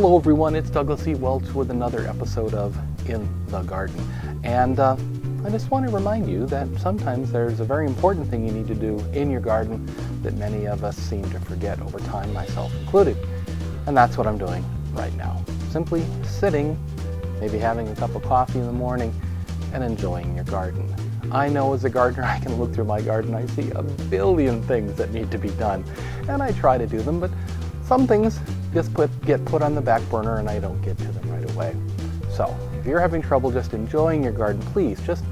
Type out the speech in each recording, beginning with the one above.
Hello everyone, it's Douglas E. Welch with another episode of In the Garden. And I just want to remind you that sometimes there's a very important thing you need to do in your garden that many of us seem to forget over time, myself included. And that's what I'm doing right now. Simply sitting, maybe having a cup of coffee in the morning and enjoying your garden. I know as a gardener, I can look through my garden, I see a billion things that need to be done. And I try to do them, but some things just get put on the back burner and I don't get to them right away. So if you're having trouble just enjoying your garden, please just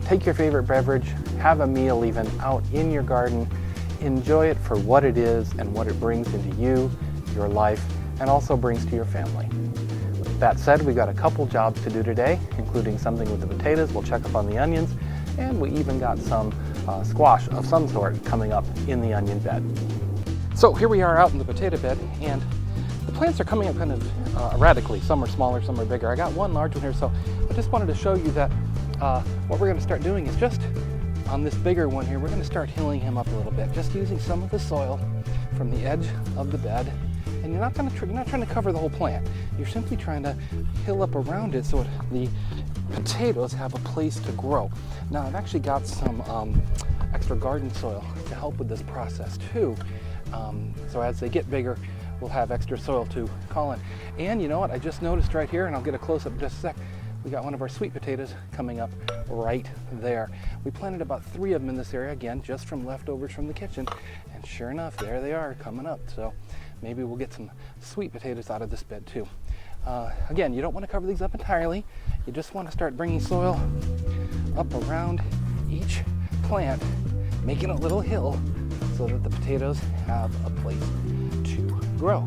take your favorite beverage, have a meal even out in your garden, enjoy it for what it is and what it brings into you, your life, and also brings to your family. With that said, we've got a couple jobs to do today, including something with the potatoes. We'll check up on the onions, and we even got some squash of some sort coming up in the onion bed. So here we are out in the potato bed, and the plants are coming up kind of erratically. Some are smaller, some are bigger. I got one large one here, so I just wanted to show you that what we're going to start doing is just on this bigger one here, we're going to start hilling him up a little bit, just using some of the soil from the edge of the bed. And you're not trying to cover the whole plant. You're simply trying to hill up around it so the potatoes have a place to grow. Now I've actually got some extra garden soil to help with this process too. So as they get bigger, we'll have extra soil to call in. And you know what? I just noticed right here, and I'll get a close-up in just a sec, we got one of our sweet potatoes coming up right there. We planted about 3 of them in this area, again, just from leftovers from the kitchen. And sure enough, there they are coming up. So maybe we'll get some sweet potatoes out of this bed too. Again, you don't want to cover these up entirely. You just want to start bringing soil up around each plant, making a little hill so that the potatoes have a place to grow.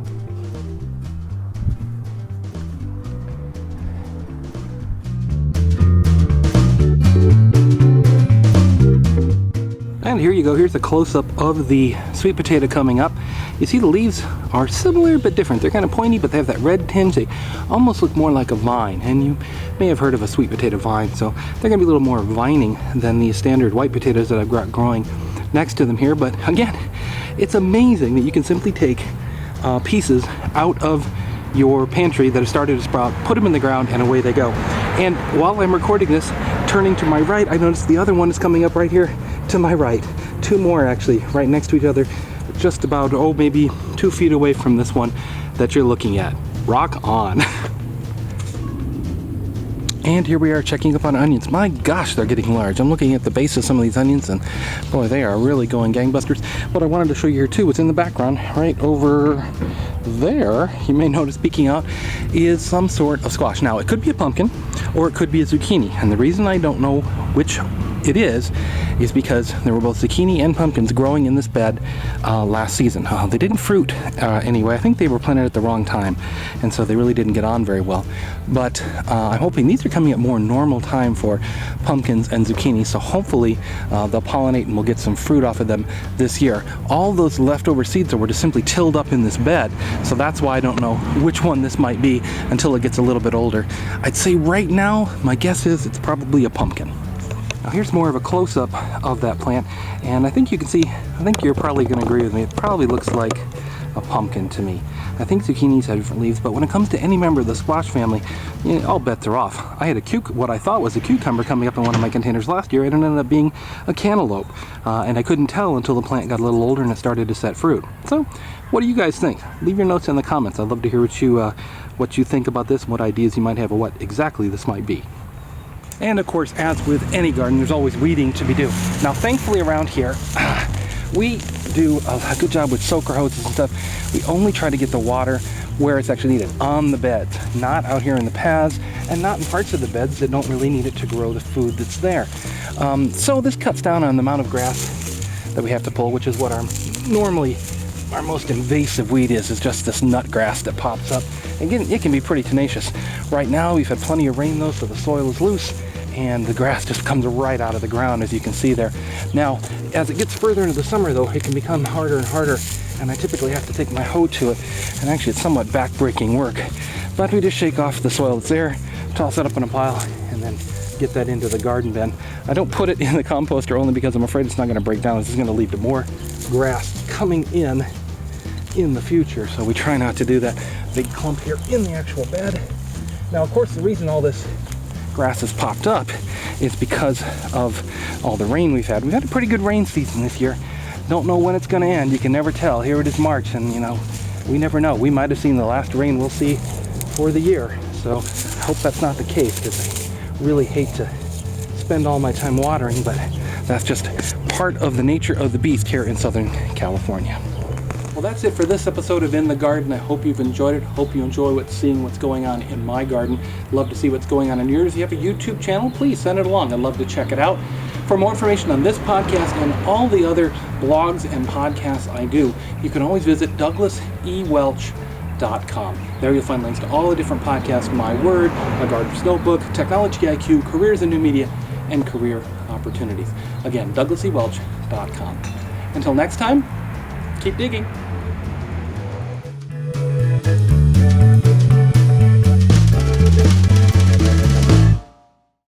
And here you go, here's a close-up of the sweet potato coming up. You see the leaves are similar but different. They're kind of pointy, but they have that red tinge. They almost look more like a vine, and you may have heard of a sweet potato vine, so they're gonna be a little more vining than the standard white potatoes that I've got growing next to them here. But again, it's amazing that you can simply take pieces out of your pantry that have started to sprout, put them in the ground, and away they go. And while I'm recording this, turning to my right, I noticed the other one is coming up right here to my right. 2 more actually, right next to each other, just about, maybe 2 feet away from this one that you're looking at. Rock on. And here we are checking up on onions. My gosh, they're getting large. I'm looking at the base of some of these onions, and boy, they are really going gangbusters. What I wanted to show you here too, what's in the background, right over there, you may notice peeking out, is some sort of squash. Now, it could be a pumpkin, or it could be a zucchini. And the reason I don't know which it is because there were both zucchini and pumpkins growing in this bed last season. They didn't fruit anyway. I think they were planted at the wrong time, and so they really didn't get on very well. But I'm hoping these are coming at more normal time for pumpkins and zucchini, so hopefully they'll pollinate and we'll get some fruit off of them this year. All those leftover seeds were just simply tilled up in this bed, so that's why I don't know which one this might be until it gets a little bit older. I'd say right now, my guess is it's probably a pumpkin. Now here's more of a close-up of that plant, and I think you can see, I think you're probably going to agree with me, it probably looks like a pumpkin to me. I think zucchinis have different leaves, but when it comes to any member of the squash family, all bets are off. I had what I thought was a cucumber coming up in one of my containers last year, and it ended up being a cantaloupe, and I couldn't tell until the plant got a little older and it started to set fruit. So, what do you guys think? Leave your notes in the comments. I'd love to hear what you think about this, what ideas you might have of what exactly this might be. And of course, as with any garden, there's always weeding to be done. Now, thankfully around here, we do a good job with soaker hoses and stuff. We only try to get the water where it's actually needed, on the beds, not out here in the paths, and not in parts of the beds that don't really need it to grow the food that's there. So this cuts down on the amount of grass that we have to pull, which is what normally our most invasive weed is just this nut grass that pops up. Again, it can be pretty tenacious. Right now, we've had plenty of rain though, so the soil is loose, and the grass just comes right out of the ground, as you can see there. Now, as it gets further into the summer though, it can become harder and harder, and I typically have to take my hoe to it, and actually it's somewhat back-breaking work. But we just shake off the soil that's there, toss it up in a pile, and then get that into the garden bin. I don't put it in the composter only because I'm afraid it's not going to break down. This is going to lead to more grass coming in in the future, so we try not to do that big clump here in the actual bed. Now, of course, the reason all this grass has popped up is because of all the rain we've had. We've had a pretty good rain season this year. Don't know when it's going to end. You can never tell. Here it is March, and you know, we never know. We might have seen the last rain we'll see for the year. So I hope that's not the case, because I really hate to spend all my time watering, but that's just part of the nature of the beast here in Southern California. Well, that's it for this episode of In the Garden. I hope you've enjoyed it. Hope you enjoy seeing what's going on in my garden. Love to see what's going on in yours. If you have a YouTube channel, please send it along. I'd love to check it out. For more information on this podcast and all the other blogs and podcasts I do, you can always visit douglasewelch.com. There you'll find links to all the different podcasts, My Word, My Gardener's Notebook, Technology IQ, Careers in New Media, and Career Opportunities. Again, douglasewelch.com. Until next time, keep digging.